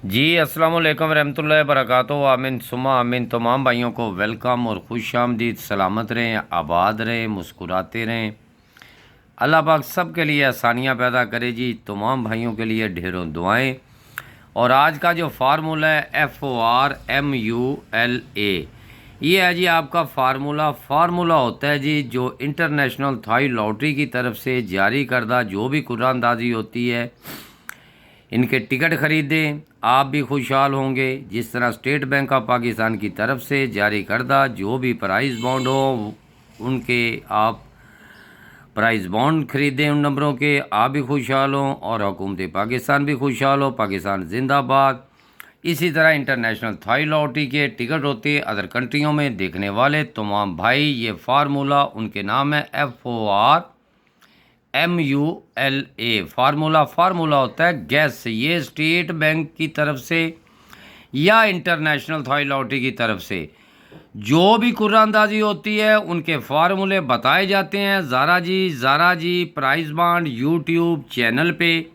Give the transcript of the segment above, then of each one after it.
जी अस्सलाम वालेकुम रहमतुल्लाहि बरकातहू। आमीन सुमा आमीन। तमाम भाइयों को वेलकम और खुश आमदीद। सलामत रहें, आबाद रहें, मुस्कुराते रहें। अल्लाह पाक सब के लिए आसानियाँ पैदा करे जी। तमाम भाइयों के लिए ढेरों दुआएं। और आज का जो फार्मूला है FORMULA, ये है जी आपका फार्मूला होता है जी जो इंटरनेशनल थाई लॉटरी की तरफ से जारी करदा जो भी कुरानदाजी होती है, इनके टिकट ख़रीदें, आप भी खुशहाल होंगे। जिस तरह स्टेट बैंक ऑफ पाकिस्तान की तरफ से जारी करदा जो भी प्राइज़ बॉन्ड हो, उनके आप प्राइज़ बॉन्ड ख़रीदें, उन नंबरों के आप भी खुशहाल हों और हुकूमत पाकिस्तान भी खुशहाल हो। पाकिस्तान जिंदाबाद। इसी तरह इंटरनेशनल थाई लॉटरी के टिकट होते हैं अदर कंट्रियों में देखने वाले तमाम भाई। ये फार्मूला उनके नाम है FORMULA। फार्मूला होता है गैस। ये स्टेट बैंक की तरफ से या इंटरनेशनल थाई लॉटरी की तरफ से जो भी कुरानदाजी होती है उनके फार्मूले बताए जाते हैं ज़ारा जी प्राइस बांड यूट्यूब चैनल पे।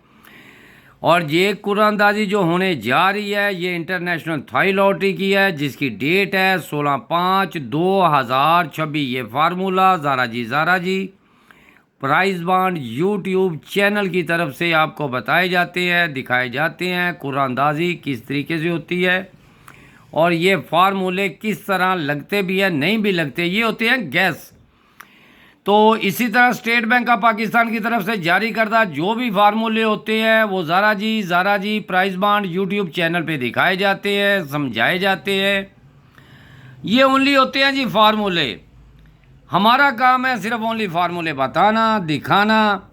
और ये कुरानदाजी जो होने जा रही है ये इंटरनेशनल थाई लॉटरी की है जिसकी डेट है 16/5/2026। ये फार्मूला ज़ारा जी प्राइस बांड यूट्यूब चैनल की तरफ से आपको बताए जाते हैं, दिखाए जाते हैं कुरानदाजी किस तरीके से होती है और ये फार्मूले किस तरह लगते भी हैं नहीं भी लगते। ये होते हैं गैस। तो इसी तरह स्टेट बैंक ऑफ पाकिस्तान की तरफ से जारी करदा जो भी फार्मूले होते हैं वो ज़ारा जी प्राइस बांड यूट्यूब चैनल पे दिखाए जाते हैं, समझाए जाते हैं। ये ओनली होते हैं जी फार्मूले। हमारा काम है सिर्फ ओनली फार्मूले बताना, दिखाना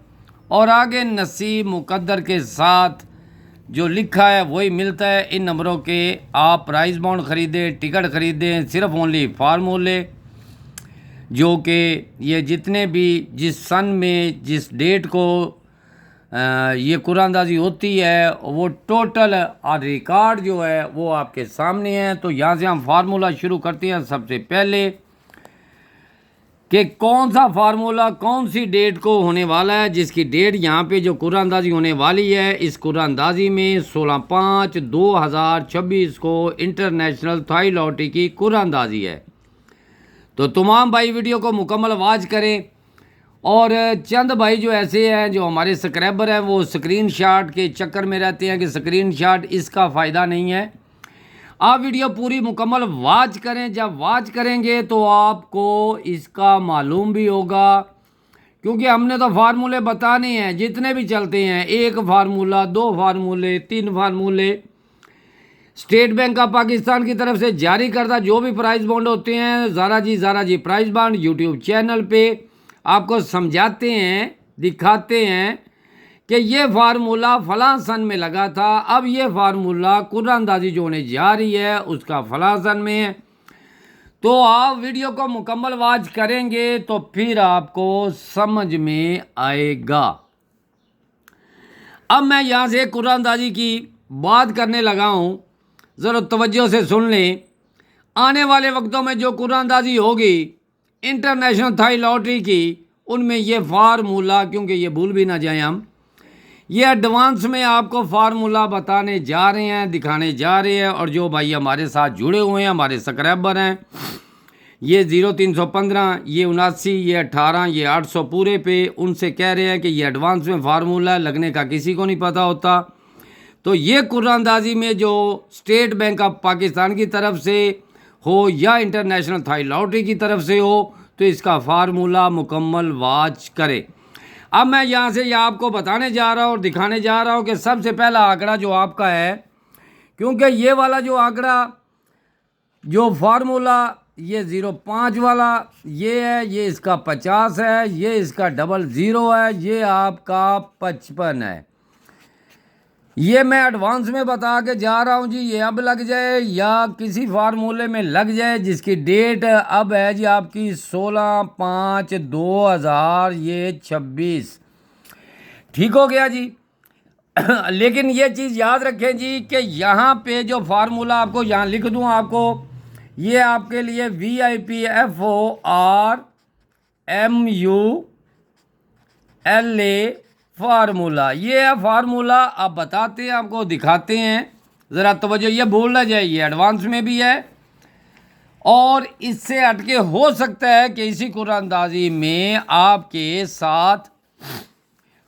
और आगे नसीब मुकद्दर के साथ जो लिखा है वही मिलता है। इन नंबरों के आप प्राइस बॉन्ड ख़रीदें, टिकट ख़रीदें, सिर्फ ओनली फार्मूले जो कि ये जितने भी जिस सन में जिस डेट को ये कुरानदाजी होती है वो टोटल रिकॉर्ड जो है वो आपके सामने है। तो यहाँ से हम फार्मूला शुरू करते हैं। सबसे पहले कि कौन सा फार्मूला कौन सी डेट को होने वाला है, जिसकी डेट यहाँ पे जो कुरानदाजी होने वाली है इस कुरानदाजी में 16/5/2026 को इंटरनेशनल थाई लॉटरी की कुरानदाजी है। तो तमाम भाई वीडियो को मुकम्मल वाच करें। और चंद भाई जो ऐसे हैं जो हमारे सब्सक्राइबर हैं वो स्क्रीनशॉट के चक्कर में रहते हैं कि स्क्रीनशॉट इसका फ़ायदा नहीं है। आप वीडियो पूरी मुकम्मल वाच करें। जब वाच करेंगे तो आपको इसका मालूम भी होगा, क्योंकि हमने तो फार्मूले बताने हैं जितने भी चलते हैं। एक फार्मूला, दो फार्मूले, तीन फार्मूले स्टेट बैंक ऑफ पाकिस्तान की तरफ से जारी करदा जो भी प्राइस बॉन्ड होते हैं ज़ारा जी प्राइस बॉन्ड यूट्यूब चैनल पे आपको समझाते हैं, दिखाते हैं कि ये फार्मूला फ़लाँ सन में लगा था, अब ये फार्मूला कुरानदाजी जो होने जा रही है उसका फ़लाँ सन में है। तो आप वीडियो को मुकम्मल वाच करेंगे तो फिर आपको समझ में आएगा। अब मैं यहाँ से कुरानदाजी की बात करने लगा हूँ, ज़रा तवज्जो से सुन लें। आने वाले वक्तों में जो कुरानदाजी होगी इंटरनेशनल थाई लॉटरी की उनमें ये फार्मूला, क्योंकि ये भूल भी ना जाएं हम, ये एडवांस में आपको फार्मूला बताने जा रहे हैं, दिखाने जा रहे हैं। और जो भाई हमारे साथ जुड़े हुए हैं, हमारे सब्सक्राइबर हैं, ये 0315, ये 79, ये 18, ये 800 पूरे पे, उनसे कह रहे हैं कि ये एडवांस में फार्मूला लगने का किसी को नहीं पता होता। तो ये कुरानदाजी में जो स्टेट बैंक ऑफ पाकिस्तान की तरफ से हो या इंटरनेशनल थाई लॉटरी की तरफ से हो तो इसका फार्मूला मुकम्मल वाच करें। अब मैं यहाँ से यह आपको बताने जा रहा हूँ और दिखाने जा रहा हूँ कि सबसे पहला आंकड़ा जो आपका है, क्योंकि ये वाला जो आंकड़ा जो फार्मूला ये 05 वाला ये है, ये इसका 50 है, ये इसका 00 है, ये आपका 55 है। ये मैं एडवांस में बता के जा रहा हूँ जी। ये अब लग जाए या किसी फार्मूले में लग जाए जिसकी डेट अब है जी आपकी 16/5/2026। ठीक हो गया जी। लेकिन ये चीज़ याद रखें जी कि यहाँ पे जो फार्मूला आपको यहाँ लिख दूँ आपको, ये आपके लिए VIP FORMULA फार्मूला, ये है फार्मूला। अब बताते हैं, आपको दिखाते हैं ज़रा तवज्जो, ये भूल ना जाए, ये एडवांस में भी है और इससे हटके हो सकता है कि इसी कुरानंदाजी में आपके साथ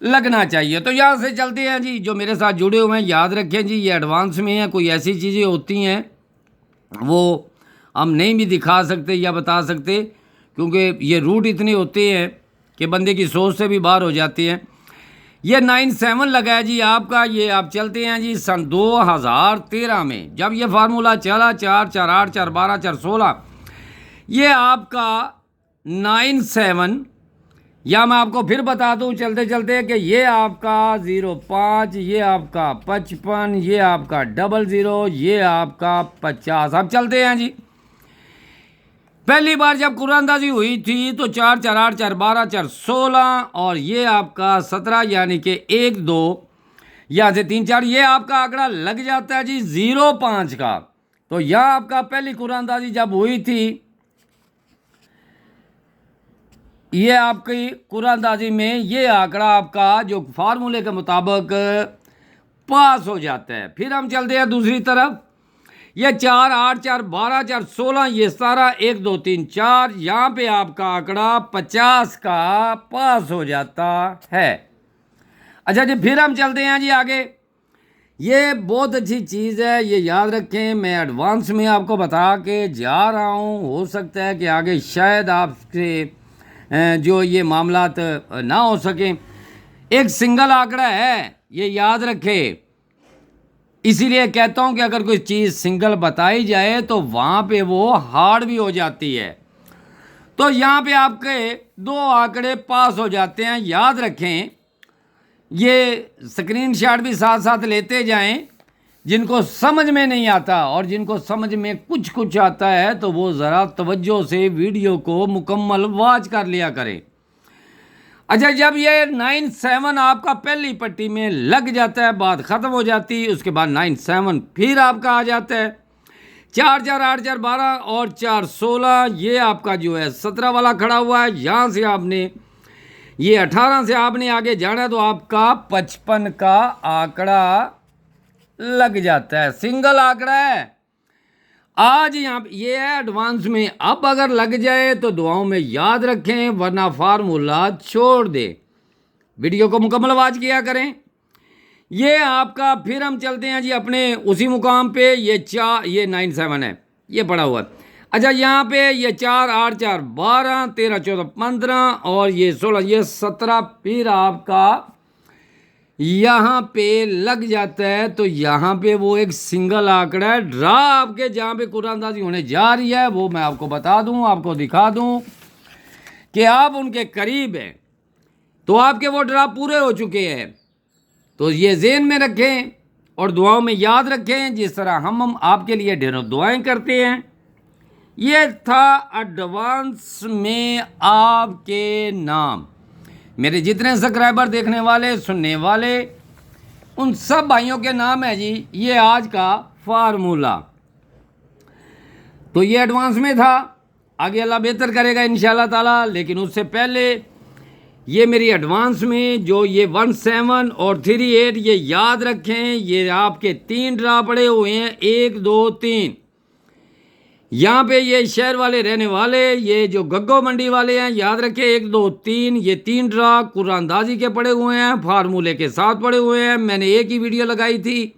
लगना चाहिए। तो यहाँ से चलते हैं जी, जो मेरे साथ जुड़े हुए हैं याद रखें जी, ये एडवांस में है। कोई ऐसी चीज़ें होती हैं वो हम नहीं भी दिखा सकते या बता सकते, क्योंकि ये रूट इतने होते हैं कि बंदे की सोच से भी बाहर हो जाती है। ये 97 लगा है जी आपका। ये आप चलते हैं जी सन 2013 में, जब ये फार्मूला चला 4 4 8 4 12 4 16, ये आपका 97, या मैं आपको फिर बता दूं चलते चलते कि ये आपका 05, ये आपका 55, ये आपका 00, ये आपका 50। अब चलते हैं जी। पहली बार जब कुरानंदाजी हुई थी तो 4 4 8 4 12 4 16 और ये आपका 17, यानी कि 1 2 यहाँ से 3 4, ये आपका आंकड़ा लग जाता है जी 05 का। तो यह आपका पहली कुरानंदाजी जब हुई थी, ये आपकी कुरानंदाजी में ये आंकड़ा आपका जो फार्मूले के मुताबिक पास हो जाता है। फिर हम चलते हैं दूसरी तरफ। ये 4 8 4 12 4 16, ये सारा 1 2 3 4, यहाँ पे आपका आंकड़ा 50 का पास हो जाता है। अच्छा जी, फिर हम चलते हैं जी आगे। ये बहुत अच्छी चीज़ है, ये याद रखें। मैं एडवांस में आपको बता के जा रहा हूँ, हो सकता है कि आगे शायद आपसे जो ये मामलात ना हो सकें। एक सिंगल आंकड़ा है, ये याद रखें। इसीलिए कहता हूं कि अगर कोई चीज़ सिंगल बताई जाए तो वहाँ पे वो हार्ड भी हो जाती है। तो यहाँ पे आपके 2 आंकड़े पास हो जाते हैं, याद रखें। ये स्क्रीनशॉट भी साथ साथ लेते जाएं। जिनको समझ में नहीं आता और जिनको समझ में कुछ कुछ आता है तो वो ज़रा तवज्जो से वीडियो को मुकम्मल वॉच कर लिया करें। अच्छा, जब ये 97 आपका पहली पट्टी में लग जाता है, बात ख़त्म हो जाती है। उसके बाद 97 फिर आपका आ जाता है 4 4 8 4 12 और 4 16, ये आपका जो है 17 वाला खड़ा हुआ है। यहाँ से आपने ये 18 से आपने आगे जाना है तो आपका 55 का आंकड़ा लग जाता है। सिंगल आंकड़ा है आज यहाँ ये है एडवांस में। अब अगर लग जाए तो दुआओं में याद रखें, वरना फार्मूला छोड़ दे। वीडियो को मुकम्मल वॉच किया करें। ये आपका फिर हम चलते हैं जी अपने उसी मुकाम पे। ये 97 है, ये पड़ा हुआ है। अच्छा, यहाँ पे ये 4 8 4 12 13 14 15 और ये 16, ये 17 फिर आपका यहाँ पे लग जाता है। तो यहाँ पे वो एक सिंगल आंकड़ा है। ड्रा आपके जहाँ पे कुरानंदाजी होने जा रही है वो मैं आपको बता दूँ, आपको दिखा दूँ कि आप उनके करीब हैं, तो आपके वो ड्रा पूरे हो चुके हैं। तो ये ज़हन में रखें और दुआओं में याद रखें, जिस तरह हम आपके लिए ढेरों दुआएं करते हैं। ये था एडवांस में आपके नाम। मेरे जितने सब्सक्राइबर देखने वाले सुनने वाले उन सब भाइयों के नाम है जी ये आज का फार्मूला। तो ये एडवांस में था, आगे अल्लाह बेहतर करेगा इंशाल्लाह ताला। लेकिन उससे पहले ये मेरी एडवांस में जो ये 17 और 38, ये याद रखें। ये आपके 3 ड्रा पड़े हुए हैं, 1 2 3। यहाँ पे ये शहर वाले रहने वाले, ये जो गग्गो मंडी वाले हैं, याद रखें 1 2 3, ये 3 ड्रा कुरानंदाजी के पड़े हुए हैं, फार्मूले के साथ पड़े हुए हैं। मैंने एक ही वीडियो लगाई थी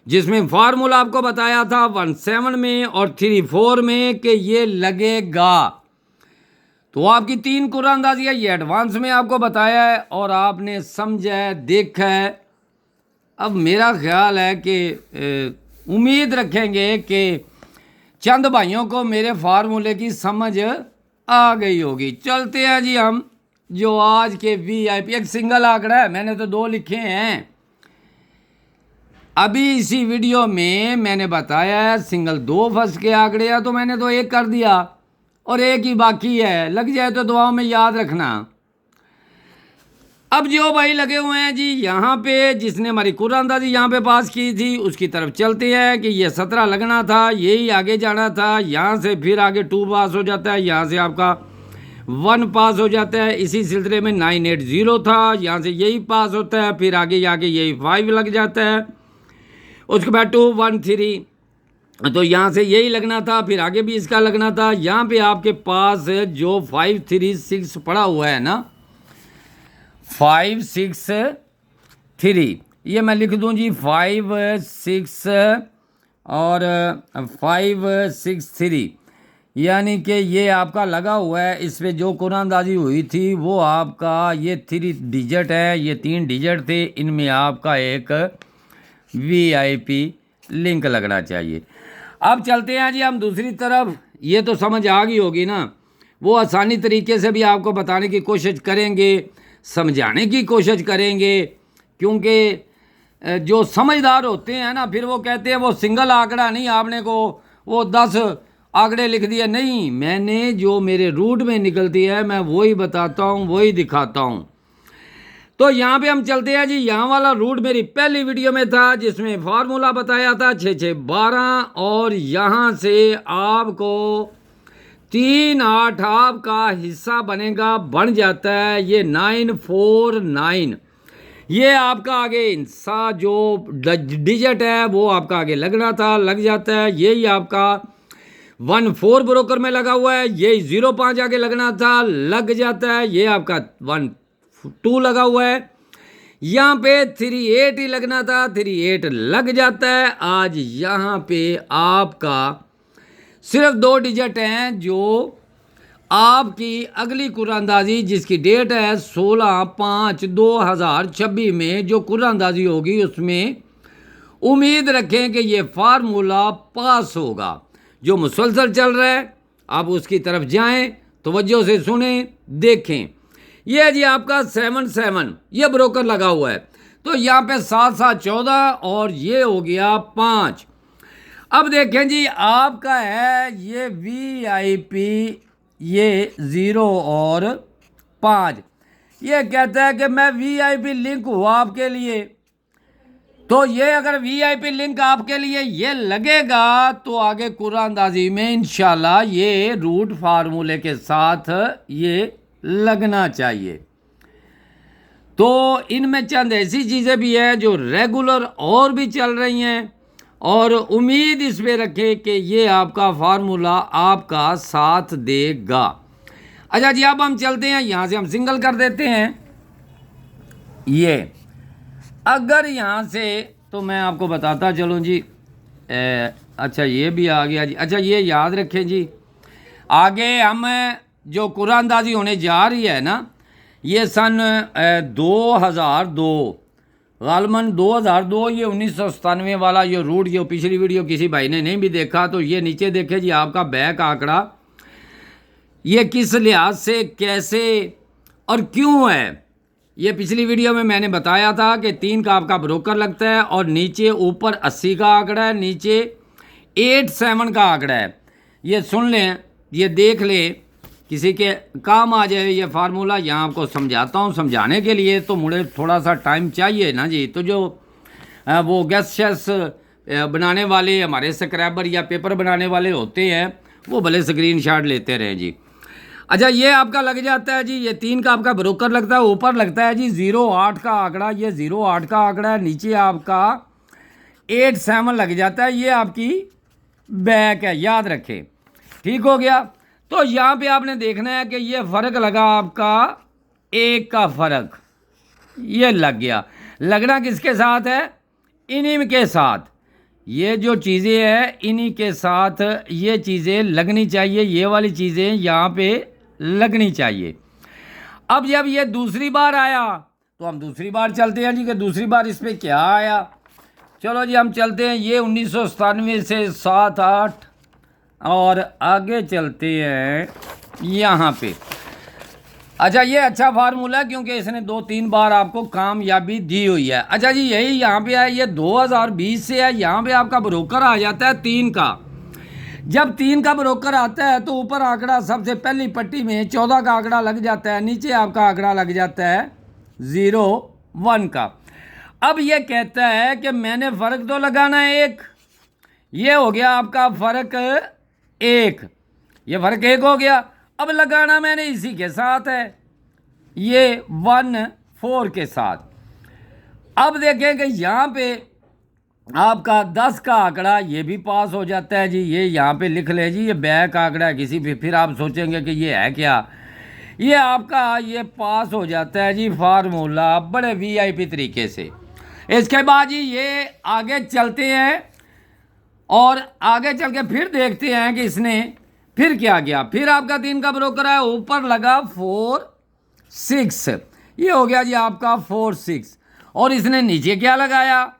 जिसमें फार्मूला आपको बताया था 17 में और 34 में कि ये लगेगा। तो आपकी 3 कुरानंदाजी है, ये एडवांस में आपको बताया है और आपने समझा है, देखा है। अब मेरा ख्याल है कि उम्मीद रखेंगे कि चंद भाइयों को मेरे फार्मूले की समझ आ गई होगी। चलते हैं जी हम जो आज के VIP। एक सिंगल आंकड़ा है, मैंने तो 2 लिखे हैं। अभी इसी वीडियो में मैंने बताया है सिंगल 2 फर्स्ट के आंकड़े हैं, तो मैंने तो 1 कर दिया और 1 ही बाकी है। लग जाए तो दुआओं में याद रखना। अब जो भाई लगे हुए हैं जी यहाँ पे, जिसने हमारी कुरानंदाजी यहाँ पे पास की थी, उसकी तरफ चलते हैं कि ये 17 लगना था, यही आगे जाना था। यहाँ से फिर आगे 2 पास हो जाता है, यहाँ से आपका 1 पास हो जाता है। इसी सिलसिले में 980 था, यहाँ से यही पास होता है। फिर आगे जाके यही 5 लग जाता है। उसके बाद 213, तो यहाँ से यही लगना था, फिर आगे भी इसका लगना था। यहाँ पे आपके पास जो 536 पड़ा हुआ है ना, 563, ये मैं लिख दूँ जी 56 और 563, यानी कि ये आपका लगा हुआ है। इस पर जो कुरानदाजी हुई थी वो आपका ये 3 डिजिट है, ये 3 डिजिट थे, इनमें आपका एक VIP लिंक लगना चाहिए। अब चलते हैं जी हम दूसरी तरफ। ये तो समझ आ गई होगी ना, वो आसानी तरीके से भी आपको बताने की कोशिश करेंगे, समझाने की कोशिश करेंगे, क्योंकि जो समझदार होते हैं ना, फिर वो कहते हैं वो सिंगल आंकड़ा नहीं, आपने को वो 10 आंकड़े लिख दिए। नहीं, मैंने जो मेरे रूट में निकलती है मैं वही बताता हूँ, वही दिखाता हूँ। तो यहाँ पे हम चलते हैं जी। यहाँ वाला रूट मेरी पहली वीडियो में था, जिसमें फार्मूला बताया था 6-6-12, और यहाँ से आपको 3 8 आपका हिस्सा बनेगा, बन जाता है ये 949। ये आपका आगे हिस्सा जो डिजिट है वो आपका आगे लगना था, लग जाता है। यही आपका 14 ब्रोकर में लगा हुआ है, यही 05 आगे लगना था, लग जाता है। ये आपका 12 लगा हुआ है, यहाँ पे 38 ही लगना था, 38 लग जाता है। आज यहाँ पे आपका सिर्फ 2 डिजिट हैं जो आपकी अगली कुरानदाजी, जिसकी डेट है 16/5/2026 में जो कुरानदाजी होगी, उसमें उम्मीद रखें कि ये फार्मूला पास होगा। जो मुसलसल चल रहा है आप उसकी तरफ जाएं, तवज्जो से सुने, देखें। ये जी आपका 7-7 ये ब्रोकर लगा हुआ है, तो यहाँ पे 7-7-14 और ये हो गया 5। अब देखें जी, आपका है ये VIP, ये 0 और 5। ये कहता है कि मैं VIP लिंक हुआ आपके लिए, तो ये अगर VIP लिंक आपके लिए ये लगेगा तो आगे कुरानदाजी में इंशाल्लाह ये रूट फार्मूले के साथ ये लगना चाहिए। तो इनमें चंद ऐसी चीज़ें भी है जो रेगुलर और भी चल रही हैं, और उम्मीद इस पे रखें कि ये आपका फार्मूला आपका साथ देगा। अच्छा जी, अब हम चलते हैं, यहाँ से हम सिंगल कर देते हैं। ये अगर यहाँ से, तो मैं आपको बताता चलूँ जी। अच्छा ये भी आ गया जी। अच्छा ये याद रखें जी, आगे हम जो कुरानदाजी होने जा रही है ना, ये सन 2002, गालमन 2002, ये 1997 वाला ये रूट, जो पिछली वीडियो किसी भाई ने नहीं भी देखा तो ये नीचे देखे जी, आपका बैक आंकड़ा ये किस लिहाज से, कैसे और क्यों है। ये पिछली वीडियो में मैंने बताया था कि 3 का आपका ब्रोकर लगता है, और नीचे ऊपर 80 का आंकड़ा है, नीचे 87 का आंकड़ा है। ये सुन लें, ये देख लें, किसी के काम आ जाए ये फार्मूला। यहाँ आपको समझाता हूँ, समझाने के लिए तो मुझे थोड़ा सा टाइम चाहिए ना जी। तो जो वो गैस शैस बनाने वाले हमारे स्क्रैबर या पेपर बनाने वाले होते हैं, वो भले स्क्रीनशॉट लेते रहें जी। अच्छा ये आपका लग जाता है जी, ये 3 का आपका ब्रोकर लगता है, ऊपर लगता है जी 08 का आंकड़ा, ये 08 का आंकड़ा है, नीचे आपका 87 लग जाता है, ये आपकी बैक है, याद रखें। ठीक हो गया। तो यहाँ पे आपने देखना है कि ये फ़र्क लगा आपका 1 का फ़र्क, ये लग गया। लगना किसके साथ है? इन्हीं के साथ। ये जो चीज़ें हैं इन्हीं के साथ ये चीज़ें लगनी चाहिए, ये वाली चीज़ें यहाँ पे लगनी चाहिए। अब जब ये दूसरी बार आया तो हम दूसरी बार चलते हैं जी कि दूसरी बार इस पर क्या आया। चलो जी हम चलते हैं, ये 1997 से 7-8 और आगे चलते हैं यहाँ पे। अच्छा ये अच्छा फार्मूला है क्योंकि इसने 2-3 बार आपको कामयाबी दी हुई है। अच्छा जी यही यहाँ पे है, ये 2020 से है। यहाँ पे आपका ब्रोकर आ जाता है 3 का। जब 3 का ब्रोकर आता है तो ऊपर आंकड़ा सबसे पहली पट्टी में 14 का आंकड़ा लग जाता है, नीचे आपका आंकड़ा लग जाता है 01 का। अब ये कहता है कि मैंने फ़र्क तो लगाना है 1, ये हो गया आपका फ़र्क 1, ये फ़र्क 1 हो गया। अब लगाना मैंने इसी के साथ है, ये 1-4 के साथ। अब देखें कि यहाँ पे आपका 10 का आंकड़ा ये भी पास हो जाता है जी। ये यहाँ पे लिख ले जी, ये बैक आंकड़ा है किसी भी, फिर आप सोचेंगे कि ये है क्या। ये आपका ये पास हो जाता है जी फार्मूला बड़े वीआईपी तरीके से। इसके बाद जी ये आगे चलते हैं और आगे चल के फिर देखते हैं कि इसने फिर क्या किया। फिर आपका 3 का ब्रोकर है, ऊपर लगा 4 6, ये हो गया जी आपका 4 6। और इसने नीचे क्या लगाया,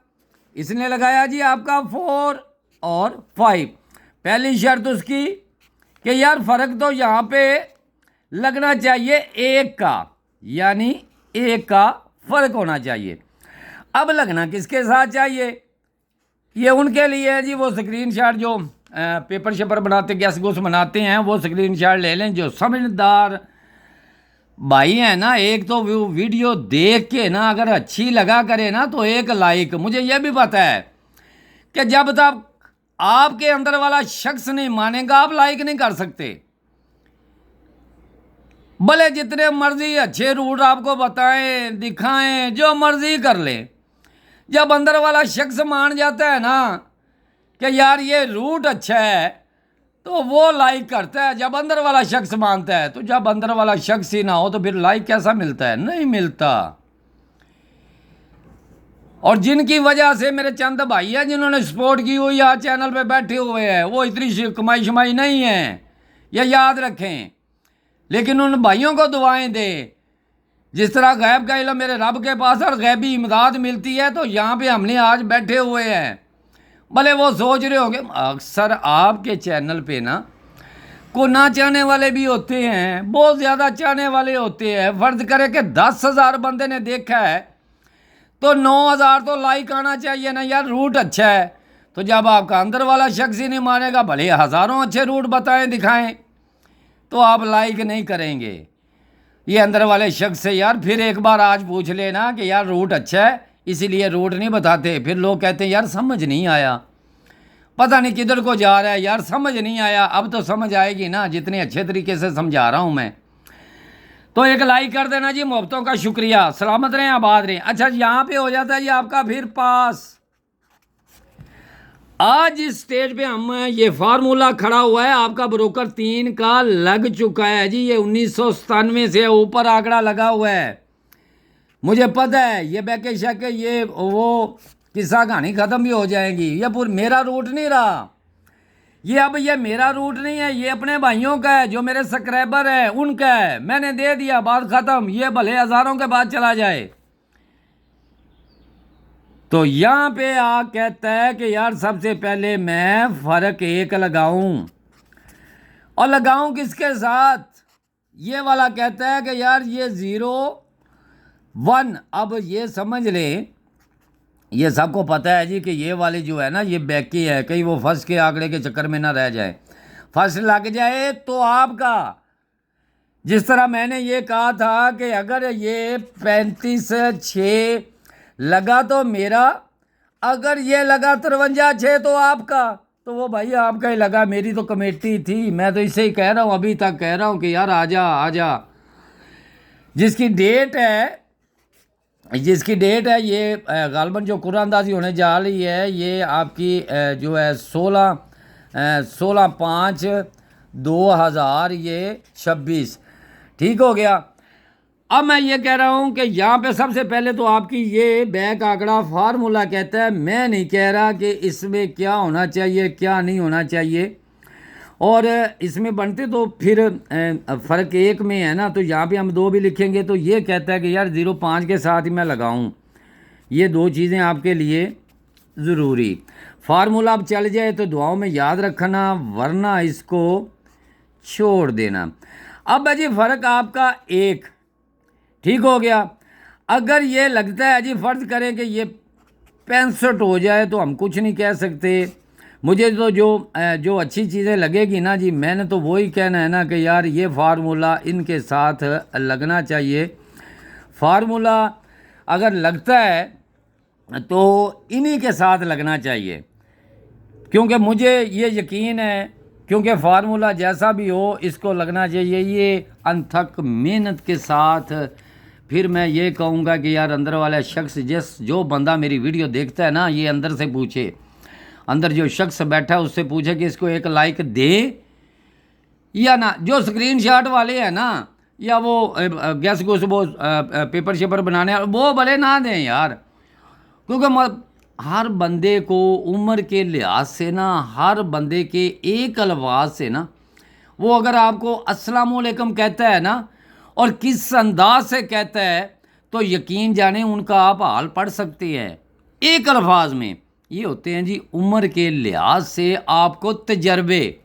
इसने लगाया जी आपका 4 और 5। पहली शर्त उसकी कि यार फर्क तो यहाँ पे लगना चाहिए 1 का, यानी 1 का फर्क होना चाहिए। अब लगना किसके साथ चाहिए, ये उनके लिए है जी वो स्क्रीनशॉट जो पेपर शेपर बनाते, गैस गोस बनाते हैं, वो स्क्रीनशॉट ले लें। जो समझदार भाई है ना, एक तो वीडियो देख के ना अगर अच्छी लगा करे ना तो एक लाइक। मुझे यह भी पता है कि जब तक आपके अंदर वाला शख्स नहीं मानेगा आप लाइक नहीं कर सकते। भले जितने मर्जी अच्छे रूट आपको बताएं दिखाएं, जो मर्जी कर लें, जब अंदर वाला शख्स मान जाता है ना कि यार ये रूट अच्छा है तो वो लाइक करता है। जब अंदर वाला शख्स मानता है, तो जब अंदर वाला शख्स ही ना हो तो फिर लाइक कैसा मिलता है, नहीं मिलता। और जिनकी वजह से मेरे चंद भाई हैं जिन्होंने सपोर्ट की हुई आज चैनल पे बैठे हुए हैं, वो इतनी कमाई शमाई नहीं है, ये याद रखें। लेकिन उन भाइयों को दुआएं दें। जिस तरह गैब का इल्म मेरे रब के पास और गैबी इमदाद मिलती है, तो यहाँ पे हमने आज बैठे हुए हैं। भले वो सोच रहे होंगे, अक्सर आपके चैनल पे ना को ना चाहने वाले भी होते हैं, बहुत ज़्यादा चाहने वाले होते हैं। फर्ज करे कि 10,000 बंदे ने देखा है तो 9,000 तो लाइक आना चाहिए ना यार, रूट अच्छा है। तो जब आपका अंदर वाला शख्स ही नहीं मानेगा, भले हज़ारों अच्छे रूट बताएं दिखाएं, तो आप लाइक नहीं करेंगे। ये अंदर वाले शख्स से यार फिर एक बार आज पूछ लेना कि यार रूट अच्छा है, इसीलिए रूट नहीं बताते। फिर लोग कहते हैं यार समझ नहीं आया, पता नहीं किधर को जा रहा है यार, समझ नहीं आया। अब तो समझ आएगी ना, जितने अच्छे तरीके से समझा रहा हूँ मैं। तो एक लाइक कर देना जी, मोहब्बतों का शुक्रिया। सलामत रहें, आबाद रहें। अच्छा यहाँ पे हो जाता है जी आपका फिर पास। आज इस स्टेज पे हम ये फार्मूला खड़ा हुआ है, आपका ब्रोकर 3 का लग चुका है जी। ये 1997 से ऊपर आंकड़ा लगा हुआ है। मुझे पता है ये बैके शके ये वो किस्सा कहानी ख़त्म भी हो जाएगी। ये पूरा मेरा रूट नहीं रहा, ये अब ये मेरा रूट नहीं है, ये अपने भाइयों का है जो मेरे सब्सक्राइबर है उनका है। मैंने दे दिया, बात ख़त्म। ये भले हज़ारों के बाद चला जाए। तो यहाँ पे आ कहता है कि यार सबसे पहले मैं फ़र्क 1 लगाऊं, और लगाऊं किसके साथ, ये वाला कहता है कि यार ये 0 1। अब ये समझ लें, ये सबको पता है जी कि ये वाली जो है ना ये बैकी है, कहीं वो फर्स्ट के आंकड़े के चक्कर में ना रह जाए। फर्स्ट लग जाए तो आपका, जिस तरह मैंने ये कहा था कि अगर ये 35 6 लगा तो मेरा, अगर ये लगा 53 6 तो आपका। तो वो भाई आपका ही लगा, मेरी तो कमेटी थी। मैं तो इसे ही कह रहा हूँ, अभी तक कह रहा हूँ कि यार आजा आजा। जिसकी डेट है ये गालबन जो कुरानदाजी होने जा रही है, ये आपकी जो है 16/5/2026। ठीक हो गया। अब मैं ये कह रहा हूँ कि यहाँ पे सबसे पहले तो आपकी ये बैक आंकड़ा फार्मूला कहता है, मैं नहीं कह रहा कि इसमें क्या होना चाहिए क्या नहीं होना चाहिए। और इसमें बनते तो फिर फ़र्क 1 में है ना, तो यहाँ पे हम 2 भी लिखेंगे। तो ये कहता है कि यार 0.5 के साथ ही मैं लगाऊँ। ये 2 चीज़ें आपके लिए ज़रूरी। फार्मूला अब चल जाए तो दुआओं में याद रखना, वरना इसको छोड़ देना। अब जी फ़र्क आपका 1 ठीक हो गया। अगर ये लगता है जी फ़र्ज करें कि ये 65 हो जाए तो हम कुछ नहीं कह सकते। मुझे तो जो अच्छी चीज़ें लगेगी ना जी, मैंने तो वही कहना है ना कि यार ये फार्मूला इनके साथ लगना चाहिए। फार्मूला अगर लगता है तो इन्हीं के साथ लगना चाहिए, क्योंकि मुझे ये यकीन है, क्योंकि फार्मूला जैसा भी हो इसको लगना चाहिए। ये अनथक मेहनत के साथ फिर मैं ये कहूँगा कि यार अंदर वाला शख्स जो बंदा मेरी वीडियो देखता है ना, ये अंदर से पूछे, अंदर जो शख्स बैठा है उससे पूछे कि इसको एक लाइक दे या ना। जो स्क्रीनशॉट वाले हैं ना, या वो गैस को वो पेपर शेपर बनाने वो भले ना दें यार, क्योंकि हर बंदे को उम्र के लिहाज से ना, हर बंदे के एक अल्फाज से ना, वो अगर आपको अस्सलाम वालेकुम कहता है ना और किस अंदाज से कहता है, तो यकीन जाने उनका आप हाल पढ़ सकते हैं। एक अल्फाज में ये होते हैं जी उम्र के लिहाज से आपको तजर्बे।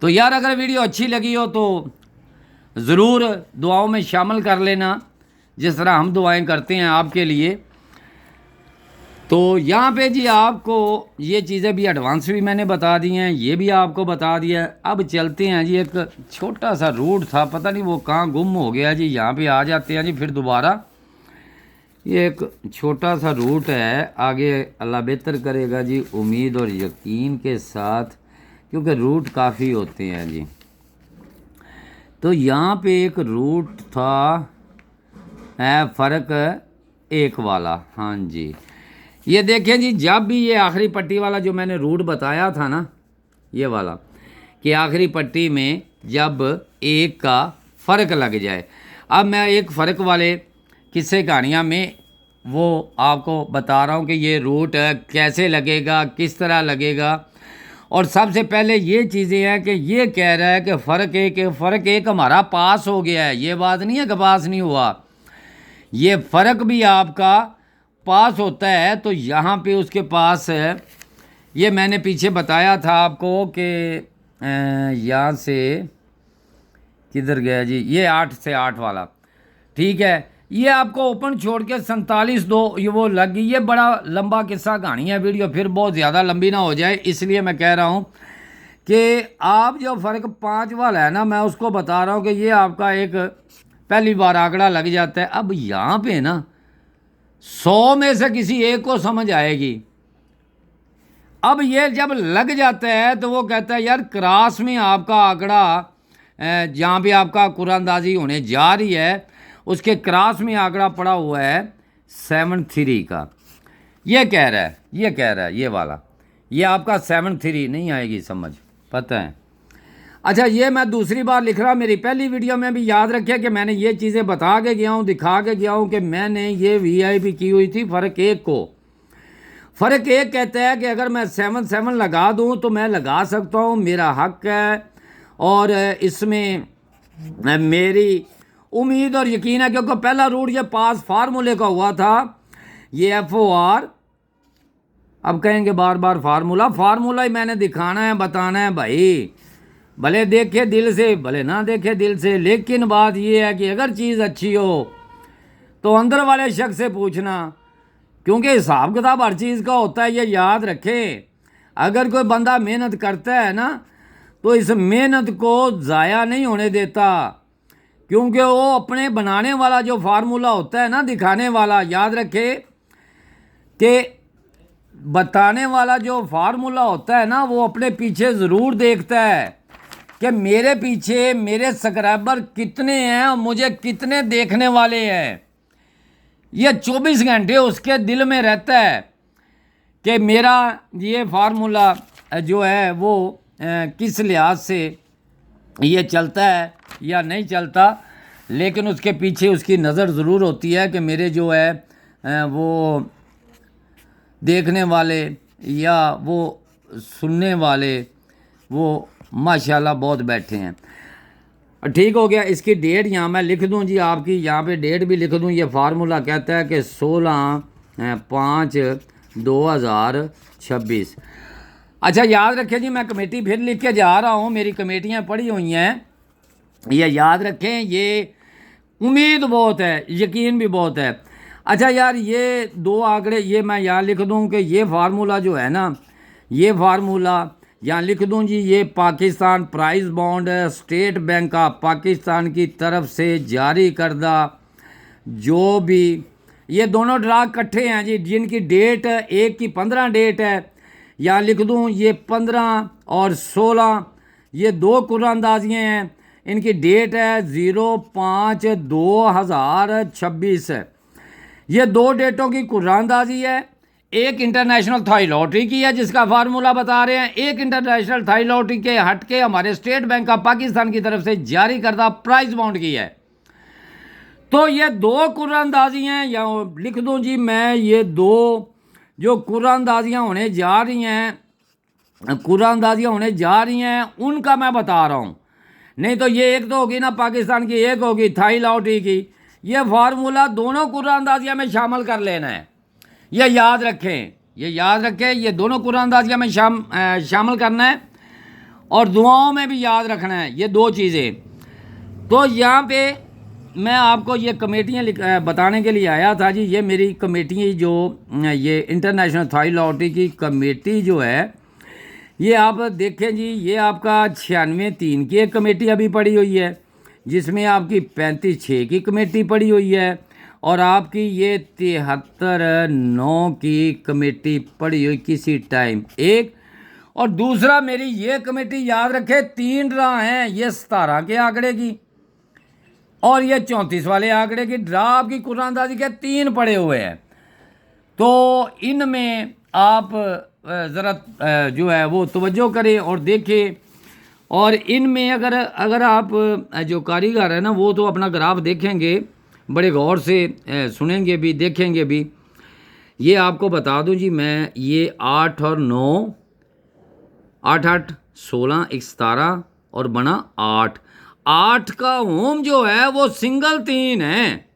तो यार अगर वीडियो अच्छी लगी हो तो ज़रूर दुआओं में शामिल कर लेना, जिस तरह हम दुआएं करते हैं आपके लिए। तो यहाँ पे जी आपको ये चीज़ें भी एडवांस भी मैंने बता दी हैं, ये भी आपको बता दिया है। अब चलते हैं जी, एक छोटा सा रूट था, पता नहीं वो कहाँ गुम हो गया जी। यहाँ पे आ जाते हैं जी फिर दोबारा। ये एक छोटा सा रूट है, आगे अल्लाह बेहतर करेगा जी, उम्मीद और यकीन के साथ, क्योंकि रूट काफ़ी होते हैं जी। तो यहाँ पे एक रूट था फ़र्क एक वाला। हाँ जी, ये देखें जी, जब भी ये आखिरी पट्टी वाला जो मैंने रूट बताया था ना, ये वाला, कि आखिरी पट्टी में जब एक का फ़र्क लग जाए। अब मैं एक फ़र्क वाले किस्से कहानियाँ में वो आपको बता रहा हूँ कि ये रूट कैसे लगेगा, किस तरह लगेगा। और सबसे पहले ये चीज़ें हैं कि ये कह रहा है कि फ़र्क एक हमारा पास हो गया है। ये बात नहीं है कि पास नहीं हुआ, ये फ़र्क भी आपका पास होता है। तो यहाँ पे उसके पास है, ये मैंने पीछे बताया था आपको कि यहाँ से किधर गया जी, ये 8 से 8 वाला, ठीक है। ये आपको ओपन छोड़ के 47-2 ये वो लग गई। ये बड़ा लंबा किस्सा कहानी है, वीडियो फिर बहुत ज़्यादा लंबी ना हो जाए, इसलिए मैं कह रहा हूँ कि आप जो फ़र्क 5 वाला है ना, मैं उसको बता रहा हूँ कि ये आपका एक पहली बार आंकड़ा लग जाता है। अब यहाँ पे ना 100 में से किसी एक को समझ आएगी। अब ये जब लग जाता है तो वो कहता है यार क्रॉस में आपका आंकड़ा, जहाँ पे आपका कुरानंदाजी होने जा रही है, उसके क्रॉस में आंकड़ा पड़ा हुआ है 73 का। ये कह रहा है ये वाला, ये आपका 73 नहीं आएगी समझ, पता है। अच्छा, ये मैं दूसरी बार लिख रहा, मेरी पहली वीडियो में भी याद रखे कि मैंने ये चीज़ें बता के गया हूँ, दिखा के गया हूँ कि मैंने ये VIP की हुई थी फ़र्क एक को। फ़र्क एक कहता है कि अगर मैं 7-7 लगा दूँ तो मैं लगा सकता हूँ, मेरा हक है, और इसमें मेरी उम्मीद और यकीन है, क्योंकि पहला रूट ये पास फार्मूले का हुआ था, ये FOR। अब कहेंगे बार बार फार्मूला ही मैंने दिखाना है, बताना है भाई, भले देखे दिल से भले ना देखे दिल से। लेकिन बात ये है कि अगर चीज़ अच्छी हो तो अंदर वाले शख्स से पूछना, क्योंकि हिसाब किताब हर चीज़ का होता है, ये याद रखें। अगर कोई बंदा मेहनत करता है ना, तो इस मेहनत को ज़ाया नहीं होने देता, क्योंकि वो अपने बनाने वाला जो फार्मूला होता है ना, दिखाने वाला, याद रखे कि बताने वाला जो फार्मूला होता है ना, वो अपने पीछे ज़रूर देखता है कि मेरे पीछे मेरे सब्सक्राइबर कितने हैं और मुझे कितने देखने वाले हैं। ये 24 घंटे उसके दिल में रहता है कि मेरा ये फार्मूला जो है वो किस लिहाज से ये चलता है या नहीं चलता। लेकिन उसके पीछे उसकी नज़र ज़रूर होती है कि मेरे जो है वो देखने वाले या वो सुनने वाले वो माशाल्लाह बहुत बैठे हैं। ठीक हो गया। इसकी डेट यहाँ मैं लिख दूँ जी, आपकी यहाँ पे डेट भी लिख दूँ। ये फार्मूला कहता है कि 16/5/2026। अच्छा, याद रखें जी, मैं कमेटी फिर लिख के जा रहा हूँ, मेरी कमेटियाँ पड़ी हुई हैं, ये याद रखें। ये उम्मीद बहुत है, यकीन भी बहुत है। अच्छा यार, ये 2 आंकड़े ये मैं यहाँ लिख दूँ कि ये फार्मूला जो है ना, ये फार्मूला यहाँ लिख दूँ जी, ये Pakistan price bond state bank of Pakistan की तरफ से जारी करदा जो भी, ये दोनों ड्रा इकट्ठे हैं जी, जिनकी डेट एक की 15 डेट है। यहाँ लिख दूँ ये 15 और 16, ये 2 कुरानंदाजियाँ हैं। इनकी डेट है 05/2026 है। ये 2 डेटों की कुरानदाजी है। एक इंटरनेशनल थाई लॉटरी की है जिसका फार्मूला बता रहे हैं, एक इंटरनेशनल थाई लॉटरी के हटके हमारे स्टेट बैंक ऑफ पाकिस्तान की तरफ से जारी करदा प्राइज बॉन्ड की है। तो ये 2 कुरानदाजी हैं, या लिख दूं जी मैं, ये 2 जो कुरानदाजियाँ होने जा रही हैं, कुरानदाजियाँ होने जा रही हैं, उनका मैं बता रहा हूँ। नहीं तो ये एक तो होगी ना पाकिस्तान की, एक होगी थाई लॉटरी की। ये फार्मूला दोनों कुरानदाजियाँ में शामिल कर लेना है, ये याद रखें, ये याद रखें, ये दोनों कुरानदाजियाँ में शामिल करना है और दुआओं में भी याद रखना है, ये 2 चीज़ें। तो यहाँ पे मैं आपको ये कमेटियाँ बताने के लिए आया था जी। ये मेरी कमेटी जो ये इंटरनेशनल थाई लॉटरी की कमेटी जो है, ये आप देखें जी, ये आपका 96/3 की एक कमेटी अभी पड़ी हुई है, जिसमें आपकी 35/6 की कमेटी पड़ी हुई है, और आपकी ये 73/9 की कमेटी पड़ी हुई किसी टाइम एक। और दूसरा मेरी ये कमेटी याद रखे 3 ड्रा हैं, ये 17 के आंकड़े की और ये 34 वाले आंकड़े की ड्रा आपकी कुरानदाजी के 3 पड़े हुए हैं। तो इनमें आप ज़रा जो है वो तवज्जो करें और देखें। और इनमें अगर आप जो कारीगर है ना, वो तो अपना ग्राफ देखेंगे, बड़े गौर से सुनेंगे भी, देखेंगे भी। ये आपको बता दूं जी मैं, ये 8 और 9, 8 8 16 एक 17 और बना 8। 8 का होम जो है वो सिंगल 3 है,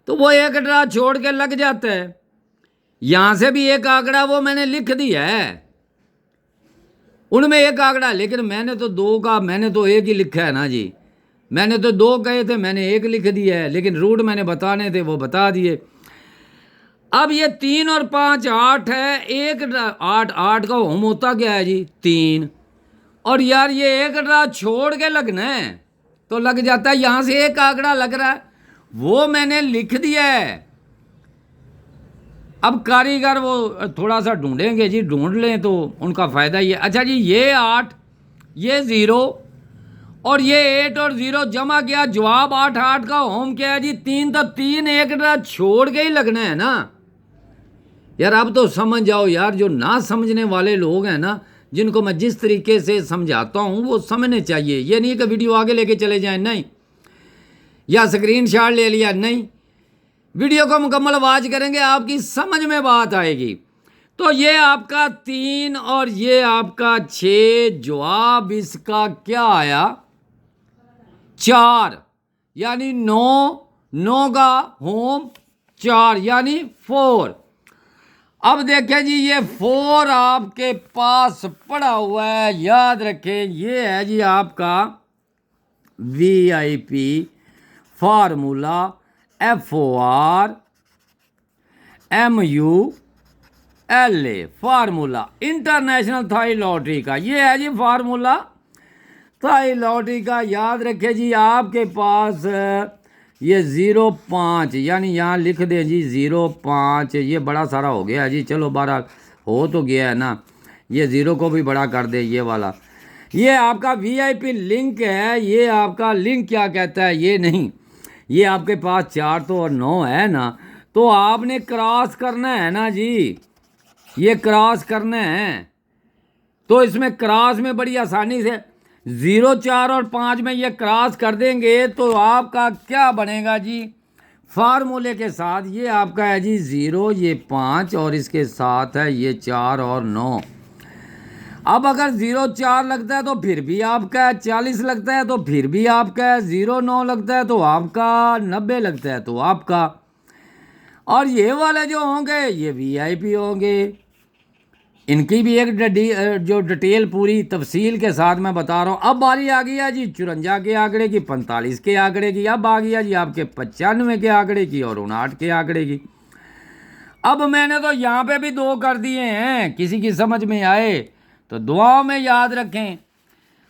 तो वो एक ड्रा छोड़ के लग जाता है। यहाँ से भी एक आंकड़ा वो मैंने लिख दिया है, उनमें एक आंकड़ा, लेकिन मैंने तो 2 का, मैंने तो एक ही लिखा है ना जी। मैंने तो 2 कहे थे, मैंने एक लिख दिया है, लेकिन रूट मैंने बताने थे वो बता दिए। अब ये 3 और 5 8 है, एक 8 का होम होता क्या है जी 3, और यार ये एक ड्रा छोड़ के लगना है तो लग जाता है। यहाँ से एक आंकड़ा लग रहा है, वो मैंने लिख दिया है। अब कारीगर वो थोड़ा सा ढूंढेंगे जी, ढूंढ लें तो उनका फ़ायदा ही है। अच्छा जी, ये 8, ये 0 और ये 8 और 0 जमा किया, जवाब 8 8 का होम क्या है जी 3। तो 3 एक ड्रा छोड़ के ही लगना है ना यार। अब तो समझ जाओ यार, जो ना समझने वाले लोग हैं ना, जिनको मैं जिस तरीके से समझाता हूँ वो समझने चाहिए। ये नहीं कि वीडियो आगे लेके चले जाएं, नहीं, या स्क्रीनशॉट ले लिया, नहीं, वीडियो को मुकम्मल वाच करेंगे, आपकी समझ में बात आएगी। तो ये आपका 3 और ये आपका 6, जवाब इसका क्या आया 4, यानी 9, 9 का होम 4 यानी 4। अब देखें जी, ये 4 आपके पास पड़ा हुआ है, याद रखें, ये है जी आपका VIP formula FORMULA formula international Thai lottery का। ये है जी फार्मूला थाई लॉटरी का। याद रखें जी, आपके पास ये 05, यानी यहाँ लिख दें जी 05, ये बड़ा सारा हो गया जी, चलो 12 हो तो गया है ना, ये 0 को भी बड़ा कर दे, ये वाला। ये आपका VIP लिंक है। ये आपका लिंक क्या कहता है, ये नहीं, ये आपके पास 4 तो और 9 है ना, तो आपने क्रॉस करना है ना जी, ये क्रॉस करना है। तो इसमें क्रॉस में बड़ी आसानी से 0 4 और 5 में ये क्रॉस कर देंगे तो आपका क्या बनेगा जी फार्मूले के साथ। ये आपका है जी 0, ये 5 और इसके साथ है ये 4 और 9। अब अगर 0 4 लगता है तो फिर भी आपका है, 40 लगता है तो फिर भी आपका है, 0 9 लगता है तो आपका, 90 लगता है तो आपका। और ये वाले जो होंगे ये VIP होंगे, इनकी भी एक जो डिटेल पूरी तफसील के साथ मैं बता रहा हूँ। अब बारी आ गई है जी 54 के आंकड़े की, 45 के आंकड़े की, अब आ गया जी आपके 95 के आंकड़े की और 59 के आंकड़े की। अब मैंने तो यहाँ पे भी 2 कर दिए हैं, किसी की समझ में आए तो दुआओं में याद रखें,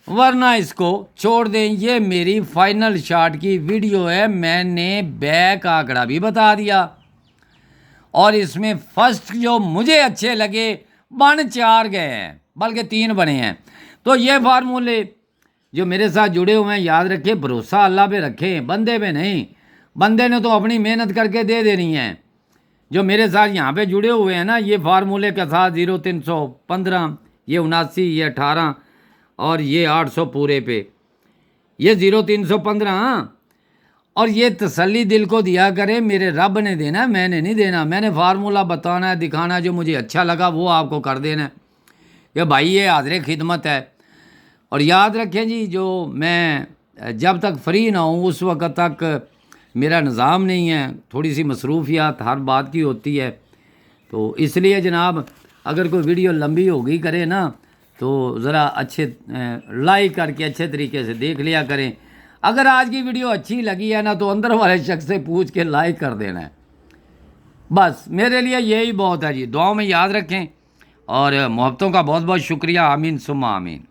वरना इसको छोड़ दें। ये मेरी फाइनल शॉट की वीडियो है, मैंने बैक आंकड़ा भी बता दिया और इसमें फर्स्ट जो मुझे अच्छे लगे बन 4 गए हैं, बल्कि 3 बने हैं। तो ये फार्मूले जो मेरे साथ जुड़े हुए हैं, याद रखिए भरोसा अल्लाह पे रखें, बंदे पे नहीं। बंदे ने तो अपनी मेहनत करके दे देनी है। जो मेरे साथ यहाँ पे जुड़े हुए हैं ना, ये फार्मूले के साथ 0315, ये 79, ये 18 और ये 800 पूरे पे, ये 0315। और ये तसल्ली दिल को दिया करे, मेरे रब ने देना है, मैंने नहीं देना। मैंने फार्मूला बताना है, दिखाना है, जो मुझे अच्छा लगा वो आपको कर देना है कि भाई ये हाज़िर खिदमत है। और याद रखें जी, जो मैं जब तक फ्री ना हूँ उस वक्त तक मेरा निज़ाम नहीं है, थोड़ी सी मसरूफियात हर बात की होती है। तो इसलिए जनाब, अगर कोई वीडियो लंबी होगी करे ना, तो ज़रा अच्छे लाइक करके अच्छे तरीके से देख लिया करें। अगर आज की वीडियो अच्छी लगी है ना, तो अंदर वाले शख्स से पूछ के लाइक कर देना है। बस मेरे लिए यही बहुत है जी। दुआओं में याद रखें और मोहब्बतों का बहुत बहुत शुक्रिया। आमीन सुम्मा आमीन।